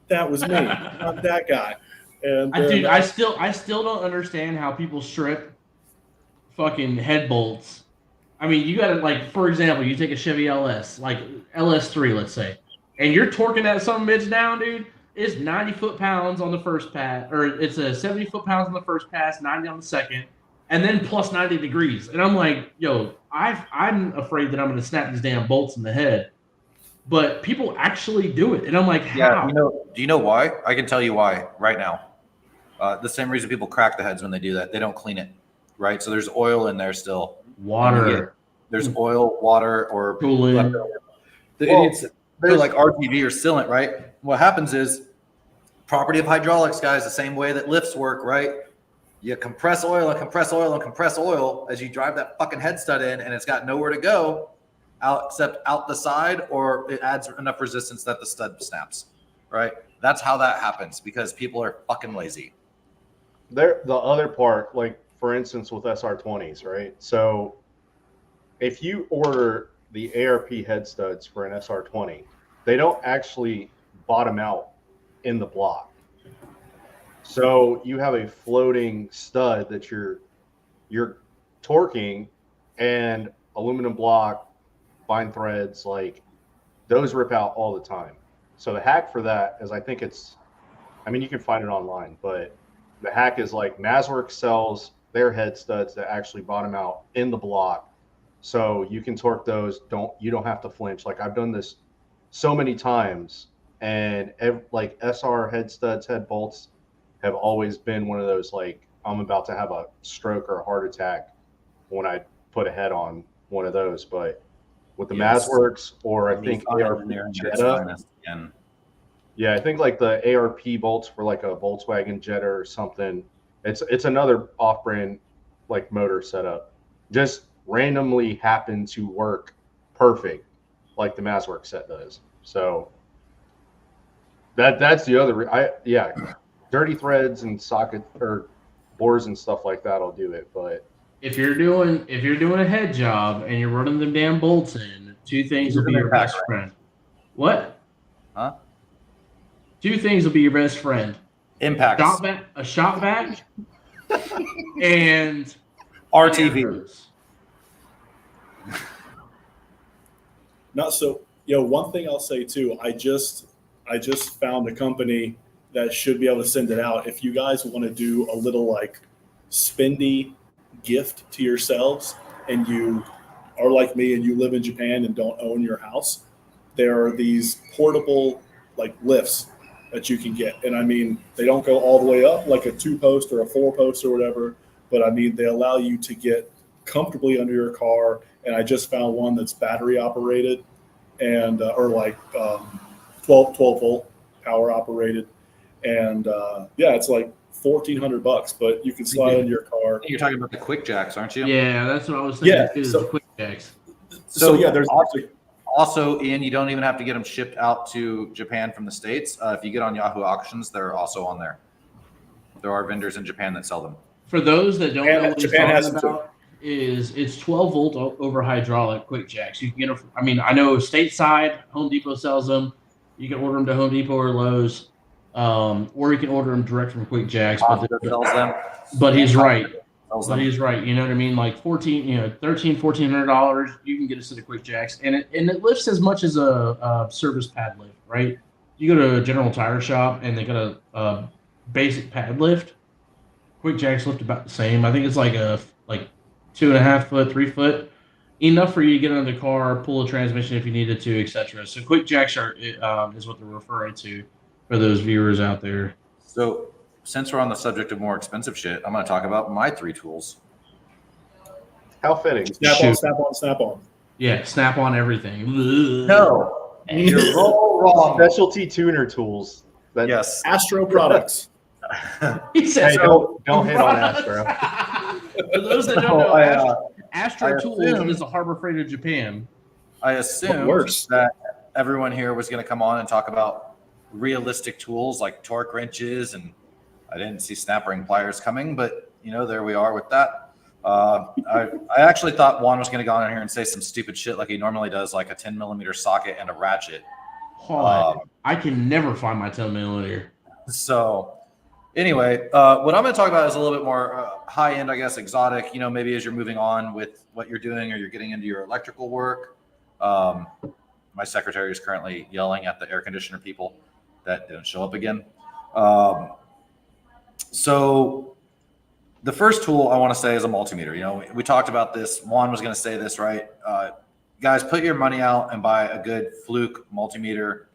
That was me. Not that guy. And Dude, I still don't understand how people strip fucking head bolts. I mean, you gotta, like, for example, you take a Chevy LS, like LS3, let's say, and you're torquing that some bitch down, dude. It's 90 foot-pounds on the first pass, or it's a 70 foot-pounds on the first pass, 90 on the second, and then plus 90 degrees. And I'm like, yo, I'm afraid that I'm gonna snap these damn bolts in the head. But people actually do it, and I'm like, how? Yeah, do you know why? I can tell you why right now. The same reason people crack the heads when they do that. They don't clean it, right? So there's oil in there still. Water. There's oil, water, or Coolant. The idiots, they're like RTV or sealant, right? What happens is property of hydraulics, guys, the same way that lifts work, right? You compress oil and compress oil and compress oil as you drive that fucking head stud in, and it's got nowhere to go except out the side, or it adds enough resistance that the stud snaps, right? That's how that happens, because people are fucking lazy. The other part, like for instance with SR20s, right? So if you order the ARP head studs for an SR20, they don't actually bottom out in the block. So you have a floating stud that you're torquing, and aluminum block, fine threads, like those rip out all the time. So the hack for that is, I think it's, I mean, you can find it online, but the hack is like Mazworks sells their head studs that actually bottom out in the block. So you can torque those. You don't have to flinch. Like, I've done this so many times, and like SR head studs, head bolts have always been one of those, like, I'm about to have a stroke or a heart attack when I put a head on one of those. But with the Mazworks, or I think ARP Jetta, yeah, I think like the ARP bolts for like a Volkswagen Jetta or something. It's another off-brand like motor setup. Just randomly happen to work perfect, like the Mazworks set does. So that's the other. Dirty threads and socket or bores and stuff like that will do it. But if you're doing a head job and you're running them damn bolts in, two things will be your best friend. What? Huh? Two things will be your best friend. Impacts. A shop vac and RTV. Not so. One thing I'll say too. I just found a company that should be able to send it out. If you guys want to do a little like spendy gift to yourselves, and you are like me and you live in Japan and don't own your house, there are these portable like lifts that you can get. And I mean, they don't go all the way up like a 2-post or a 4-post or whatever, but I mean, they allow you to get comfortably under your car. And I just found one that's battery operated and or like 12 volt power operated. And it's like $1,400, but you can slide into your car. You're talking about the quick jacks, aren't you? Yeah, that's what I was thinking. Yeah, So, the quick jacks. So there's also, Ian, you don't even have to get them shipped out to Japan from the States. If you get on Yahoo Auctions, they're also on there. There are vendors in Japan that sell them. For those that don't know what he's Japan has talking them too. about, it's 12 volt over hydraulic quick jacks. You can get them. I mean, I know stateside, Home Depot sells them. You can order them to Home Depot or Lowe's, or you can order them direct from Quick Jacks. But he's right. He's right. You know what I mean? Like $1,400, you can get a set of Quick Jacks, and it lifts as much as a service pad lift, right? You go to a General Tire shop and they got a basic pad lift. Quick Jacks lift about the same. I think it's like 2.5 foot, 3 foot, enough for you to get under the car, pull a transmission if you needed to, etc. So Quick Jacks is what they're referring to for those viewers out there. So since we're on the subject of more expensive shit, I'm going to talk about my 3 tools. How fitting. Snap on. Yeah, snap on everything. No, you're all wrong. Specialty tuner tools. That, Yes. Astro products. He said, Hey, don't hit on Astro. For those that don't So know, I Astro Tools assumed- is the Harbor Freight of Japan. I assumed worse? that everyone here was going to come on and talk about realistic tools like torque wrenches, and I didn't see snap ring pliers coming, but there we are with that. I actually thought Juan was going to go on in here and say some stupid shit like he normally does, like a 10mm socket and a ratchet. I can never find my 10mm. So anyway, what I'm going to talk about is a little bit more high end, I guess, exotic, maybe as you're moving on with what you're doing or you're getting into your electrical work. My secretary is currently yelling at the air conditioner people that didn't show up again. So the first tool I want to say is a multimeter. We talked about this. Juan was going to say this, right? Guys, put your money out and buy a good Fluke multimeter.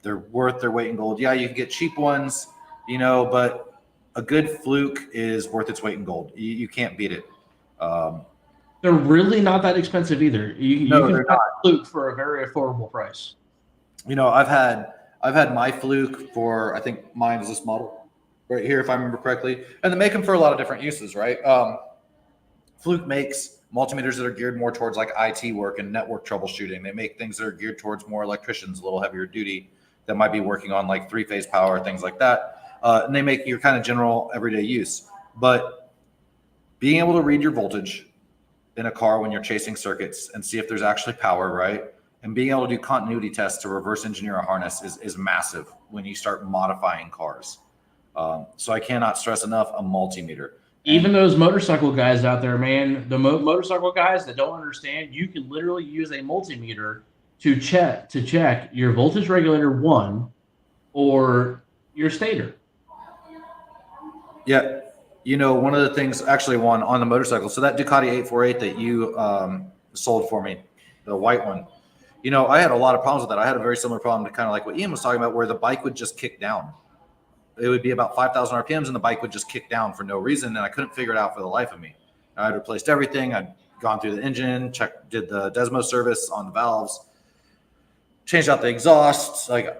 They're worth their weight in gold. Yeah, you can get cheap ones, but a good Fluke is worth its weight in gold. You can't beat it. They're really not that expensive either. You No, can they're find a Fluke for a very affordable price. I've had my Fluke for, I think mine is this model right here, if I remember correctly, and they make them for a lot of different uses, right? Fluke makes multimeters that are geared more towards like IT work and network troubleshooting. They make things that are geared towards more electricians, a little heavier duty, that might be working on like 3-phase power, things like that. And they make your kind of general everyday use. But being able to read your voltage in a car when you're chasing circuits and see if there's actually power, right? And being able to do continuity tests to reverse engineer a harness is massive when you start modifying cars. So I cannot stress enough a multimeter. Even those motorcycle guys out there, man, the motorcycle guys that don't understand, you can literally use a multimeter to check your voltage regulator 1 or your stator. Yeah. One of the things, actually, one on the motorcycle. So that Ducati 848 that you sold for me, the white one, I had a lot of problems with that. I had a very similar problem to kind of like what Ian was talking about, where the bike would just kick down. It would be about 5,000 RPMs and the bike would just kick down for no reason. And I couldn't figure it out for the life of me. I'd replaced everything. I'd gone through the engine, did the Desmo service on the valves, changed out the exhaust. Like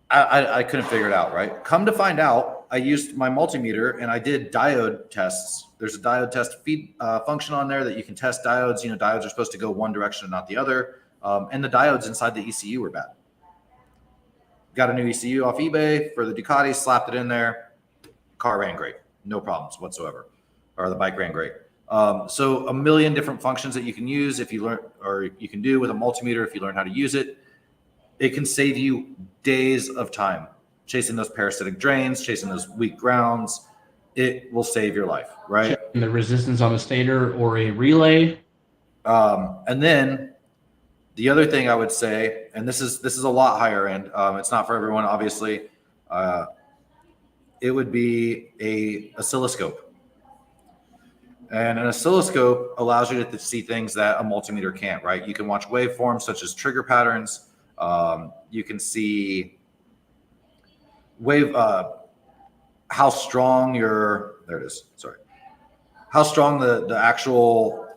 I couldn't figure it out, right? Come to find out, I used my multimeter and I did diode tests. There's a diode test feed function on there that you can test diodes. Diodes are supposed to go one direction and not the other. And the diodes inside the ECU were bad. Got a new ECU off eBay for the Ducati, slapped it in there. Car ran great. No problems whatsoever. Or the bike ran great. So a million different functions that you can use if you learn, or you can do with a multimeter if you learn how to use it. It can save you days of time chasing those parasitic drains, chasing those weak grounds. It will save your life, right? Checking the resistance on a stator or a relay. And then the other thing I would say, and this is a lot higher end. It's not for everyone, obviously. It would be a oscilloscope. And an oscilloscope allows you to see things that a multimeter can't, right? You can watch waveforms such as trigger patterns. You can see how strong how strong the actual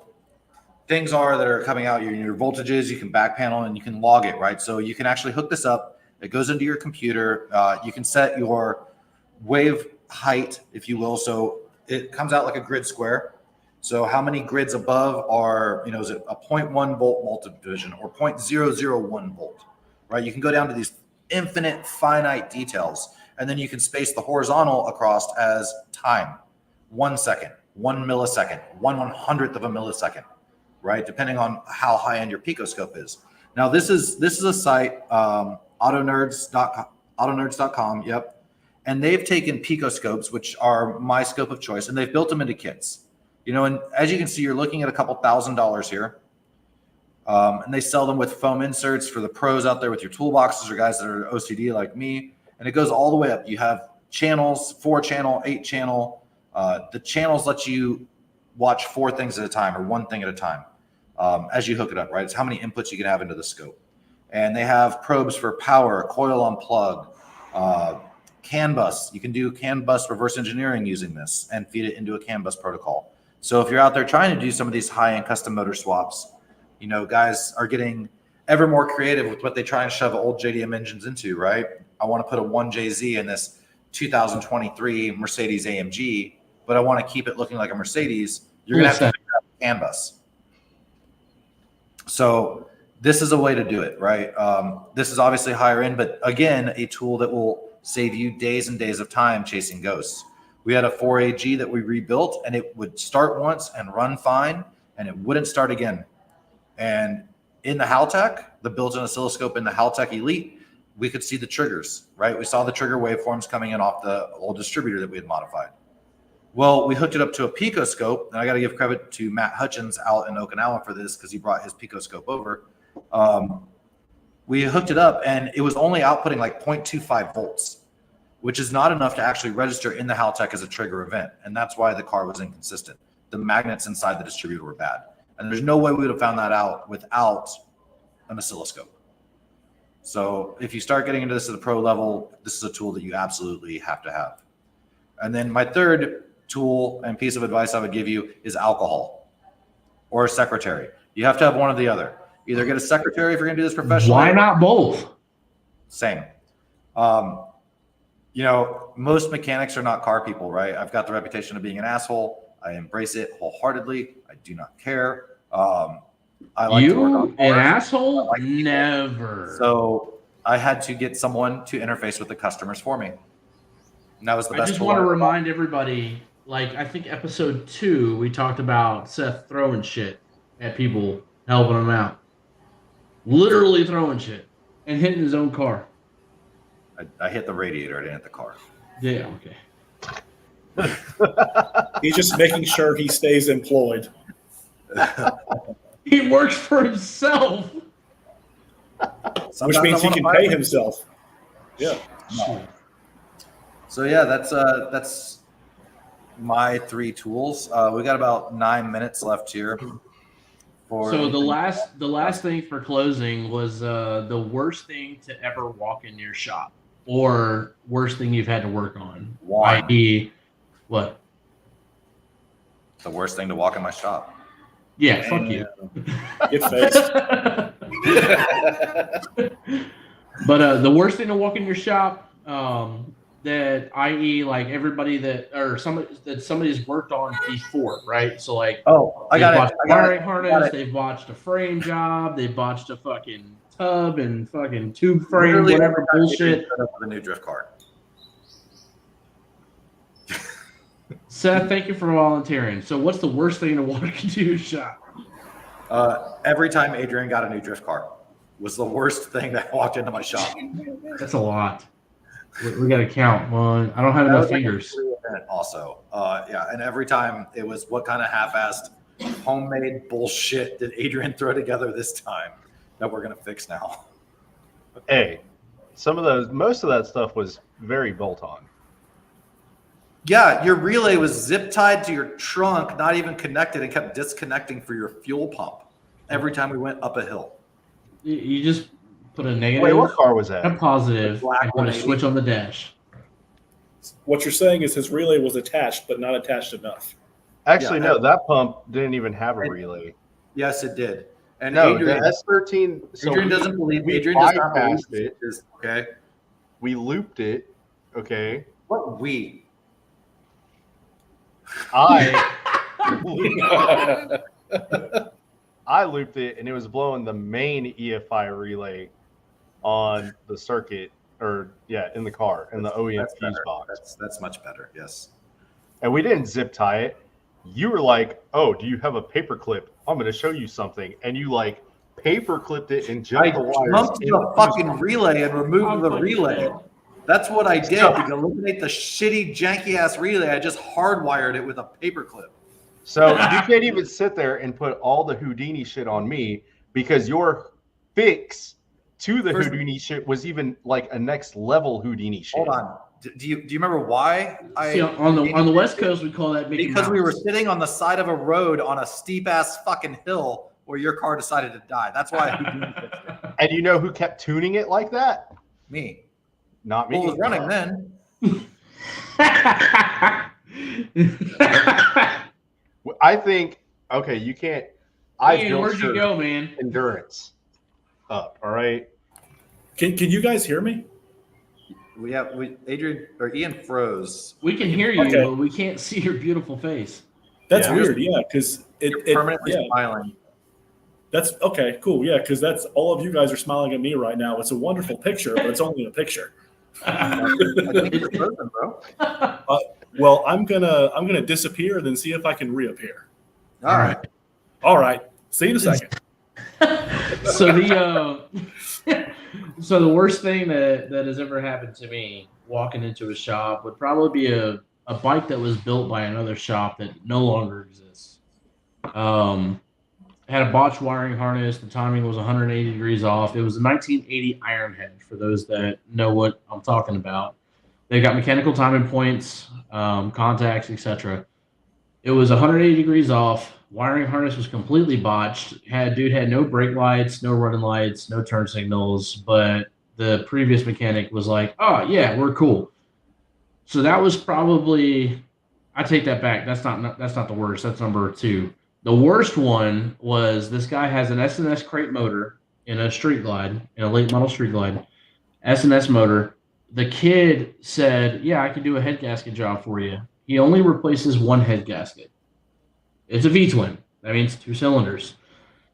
things are that are coming out, your voltages. You can back panel and you can log it, right? So you can actually hook this up. It goes into your computer. You can set your wave height, if you will. So it comes out like a grid square. So how many grids above are, is it a 0.1 volt multidivision or 0.001 volt, right? You can go down to these infinite finite details, and then you can space the horizontal across as time, 1 second, 1 millisecond, 1/100th of a millisecond, right? Depending on how high end your picoscope is. Now this is a site, autonerds.com. Yep. And they've taken picoscopes, which are my scope of choice, and they've built them into kits. And as you can see, you're looking at a couple $1,000s here. And they sell them with foam inserts for the pros out there with your toolboxes or guys that are OCD like me. And it goes all the way up. You have channels, 4-channel, 8-channel. The channels let you watch 4 things at a time or 1 thing at a time as you hook it up, right? It's how many inputs you can have into the scope. And they have probes for power, coil on plug, CAN bus. You can do CAN bus reverse engineering using this and feed it into a CAN bus protocol. So if you're out there trying to do some of these high-end custom motor swaps, You know, guys are getting ever more creative with what they try and shove old JDM engines into, right? I want to put a 1JZ in this 2023 Mercedes AMG, but I want to keep it looking like a Mercedes. You're going to have to figure out the CAN bus. So this is a way to do it, right? This is obviously higher end, but again, a tool that will save you days and days of time chasing ghosts. We had a 4AG that we rebuilt, and it would start once and run fine, and it wouldn't start again. And in the Haltech, the built-in oscilloscope in the Haltech Elite, we could see the triggers, right? We saw the trigger waveforms coming in off the old distributor that we had modified. Well, we hooked it up to a picoscope, and I got to give credit to Matt Hutchins out in Okinawa for this because he brought his picoscope over. We hooked it up, and it was only outputting like 0.25 volts, which is not enough to actually register in the Haltech as a trigger event, and that's why the car was inconsistent. The magnets inside the distributor were bad, and there's no way we would have found that out without an oscilloscope. So if you start getting into this at the pro level, this is a tool that you absolutely have to have. And then my third tool and piece of advice I would give you is alcohol or a secretary. You have to have one or the other. Either get a secretary if you're going to do this professionally. Why not both? Same. You know, most mechanics are not car people, right? I've got the reputation of being an asshole. I embrace it wholeheartedly. I do not care. I like to work on an cars. asshole? Like Never. So I had to get someone to interface with the customers for me. And that was the best. I just want to remind everybody, like, I think episode 2, we talked about Seth throwing shit at people, helping them out. Literally throwing shit and hitting his own car. I hit the radiator. I didn't hit the car. Yeah, okay. He's just making sure he stays employed. He works for himself. Sometimes Which means he can pay himself. Yeah. No. So yeah, that's my 3 tools. We got about 9 minutes left here. So the last thing for closing was the worst thing to ever walk in your shop, or worst thing you've had to work on. I.e., what? The worst thing to walk in my shop. Yeah, fuck you. Get faced. But the worst thing to walk in your shop, that i.e. like everybody that or somebody's worked on before, right? So like, I got it. Wiring harness. They've botched a frame job. They botched a fucking tub and fucking tube frame, Literally whatever bullshit. The new drift car. Seth, thank you for volunteering. So what's the worst thing to walk into your shop? Every time Adrian got a new drift car was the worst thing that walked into my shop. That's a lot. We got to count one. I don't have enough fingers. Also, yeah, and every time it was what kind of half-assed homemade bullshit did Adrian throw together this time that we're gonna fix now? Hey, most of that stuff was very bolt-on. Yeah, your relay was zip tied to your trunk, not even connected, and kept disconnecting for your fuel pump every time we went up a hill. You just put a negative. Wait, what car was that? A positive. Black And put a 180. switch on the dash. What you're saying is his relay was attached, but not attached enough. Actually, Yeah. no, that pump didn't even have a relay. Yes, it did. And No, Adrian, the S13. So Adrian doesn't believe. we Adrian does not believe bypassed it. this. Okay, We looped it. Okay, what we? I looped it, and it was blowing the main EFI relay on the circuit, or in the car, in the OEM That's fuse better. box. That's much better. Yes. And we didn't zip tie it. You were like, "Oh, do you have a paper clip? I'm going to show you something." And you like paper clipped it and I jumped the wires. jumped in the fuse fucking box. relay and removed the fucking relay. dead. That's what I did to eliminate the shitty, janky ass relay. I just hardwired it with a paper clip. So you can't even sit there and put all the Houdini shit on me because your fix to the First- Houdini shit was even like a next level Houdini shit. Hold on. Do you remember why See, on the West Coast, we call that Mickey Because we Mouse. were sitting on the side of a road on a steep ass fucking hill where your car decided to die. That's why Houdini fixed it. And you know who kept tuning it like that? Me. Not me. Well, it was running then. I think, okay, you can't I Ian, built where'd you your go, man? endurance up. All right. Can you guys hear me? Adrian or Ian froze. We can hear you, Okay. but we can't see your beautiful face. That's Yeah. weird. Yeah, because You're permanently smiling. that's okay. Cool. Yeah, because that's all of you guys are smiling at me right now. It's a wonderful picture, but it's only a picture. I think you're frozen, bro. Well, I'm gonna disappear, then see if I can reappear. All right. All right. See you in a second. So so the worst thing that has ever happened to me walking into a shop would probably be a bike that was built by another shop that no longer exists. Had a botched wiring harness. The timing was 180 degrees off. It was a 1980 Ironhead, for those that know what I'm talking about. They got mechanical timing points, contacts, etc. It was 180 degrees off. Wiring harness was completely botched. Dude had no brake lights, no running lights, no turn signals. But the previous mechanic was like, "Oh yeah, we're cool." So that was probably. I take that back. That's not the worst. That's number 2. The worst one was this guy has an S&S crate motor in a Street Glide, in a late model Street Glide, S&S motor. The kid said, "Yeah, I can do a head gasket job for you." He only replaces one head gasket. It's a V-twin. That means 2 cylinders.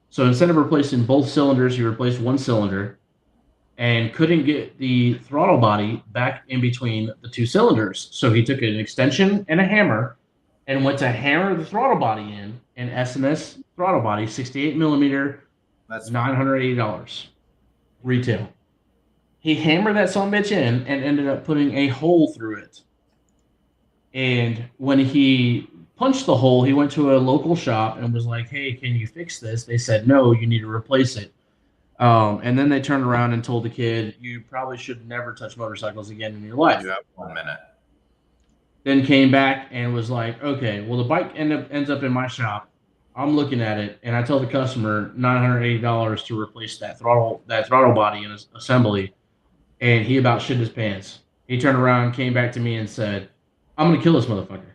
So instead of replacing both cylinders, he replaced one cylinder and couldn't get the throttle body back in between the 2 cylinders. So he took an extension and a hammer and went to hammer the throttle body in an S&S throttle body, 68 millimeter, That's $980 retail. He hammered that sumbitch in and ended up putting a hole through it. And when he punched the hole, he went to a local shop and was like, "Hey, can you fix this?" They said, "No, you need to replace it." And then they turned around and told the kid, "You probably should never touch motorcycles again in your life." You have 1 minute. Then came back and was like, "Okay, well, the bike ends up in my shop. I'm looking at it, and I tell the customer $980 to replace that throttle body and assembly." And he about shit his pants. He turned around, came back to me, and said, "I'm gonna kill this motherfucker."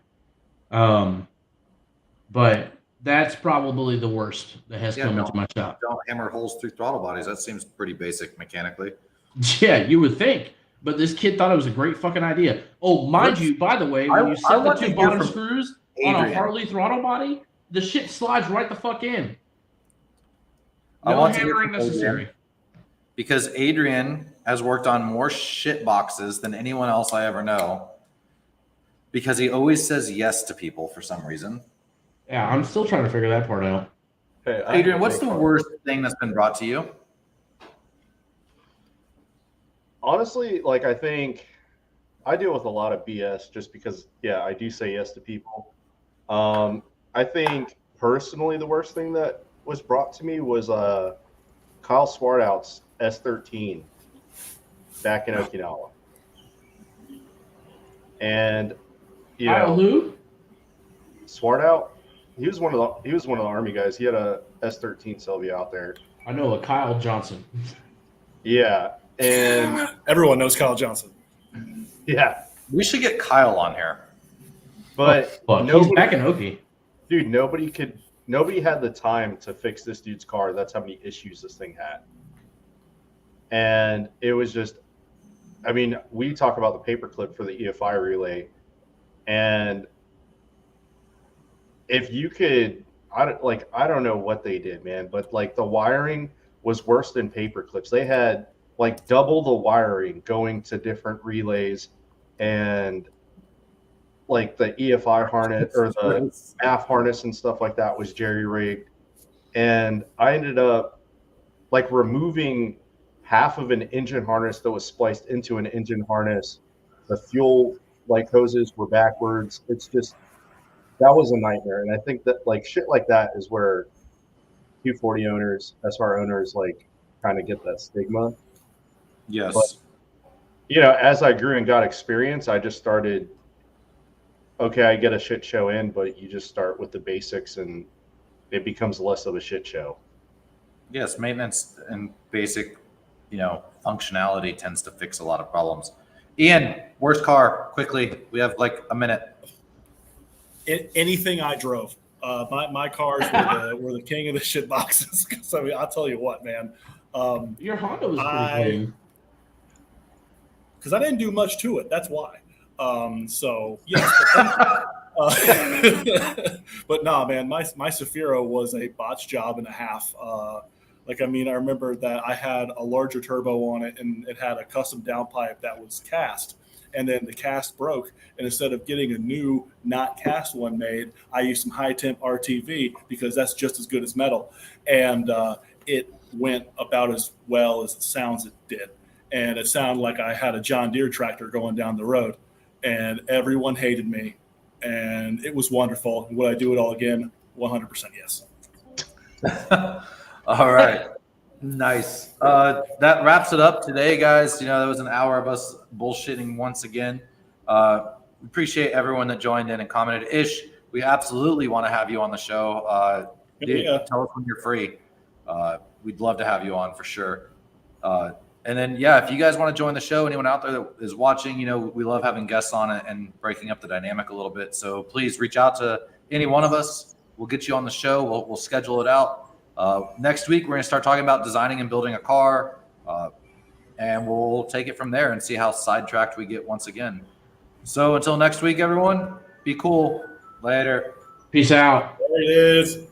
But that's probably the worst that has come into my shop. Don't hammer holes through throttle bodies. That seems pretty basic mechanically. Yeah, you would think. But this kid thought it was a great fucking idea. Oh, mind you, by the way, when you set the 2 bottom screws on a Harley throttle body, the shit slides right the fuck in. No hammering necessary. Because Adrian has worked on more shit boxes than anyone else I ever know. Because he always says yes to people for some reason. Yeah, I'm still trying to figure that part out. Hey, Adrian, what's the worst thing that's been brought to you? Honestly, like, I think I deal with a lot of BS just because, yeah, I do say yes to people. I think personally the worst thing that was brought to me was Kyle Swartout's S13 back in Okinawa. And Kyle who? Swartout, he was one of the Army guys. He had a S13 Sylvia out there. I know a Kyle Johnson. Yeah. And Everyone knows Kyle Johnson. yeah, We should get Kyle on here. but Fuck, he's nobody, back in Okie. dude, nobody had the time to fix this dude's car. That's how many issues this thing had. And it was just, I mean, we talk about the paperclip for the EFI relay, and if you could, I don't know what they did, man, but like the wiring was worse than paperclips. They had like double the wiring going to different relays, and like the EFI harness or the MAF harness and stuff like that was jerry rigged. And I ended up like removing half of an engine harness that was spliced into an engine harness. The fuel like hoses were backwards. It's just, that was a nightmare. And I think that like shit like that is where Q40 owners, SR owners, like kind of get that stigma. Yes. But, you know, as I grew and got experience, I just started, okay, I get a shit show in, but you just start with the basics and it becomes less of a shit show. Yes, maintenance and basic, functionality tends to fix a lot of problems. Ian, worst car, quickly. We have like a minute. Anything I drove. My cars were the king of the shit boxes. 'Cause, I mean, I'll tell you what, man. Your Honda was pretty I- clean. Because I didn't do much to it. That's why. So yes, but no, man, my Safiro was a botch job and a half. I remember that I had a larger turbo on it, and it had a custom downpipe that was cast, and then the cast broke. And instead of getting a new not cast one made, I used some high temp RTV because that's just as good as metal, and it went about as well as it sounds it did. And it sounded like I had a John Deere tractor going down the road, and everyone hated me, and it was wonderful. Would I do it all again? 100% yes. All right. Nice. That wraps it up today, guys. That was an hour of us bullshitting once again. We appreciate everyone that joined in and commented. Ish, we absolutely want to have you on the show. Dude, Yeah. tell us when you're free. We'd love to have you on for sure. And then, if you guys want to join the show, anyone out there that is watching, we love having guests on it and breaking up the dynamic a little bit. So please reach out to any one of us. We'll get you on the show. We'll schedule it out. Next week, we're going to start talking about designing and building a car. And we'll take it from there and see how sidetracked we get once again. So until next week, everyone, be cool. Later. Peace out. There it is.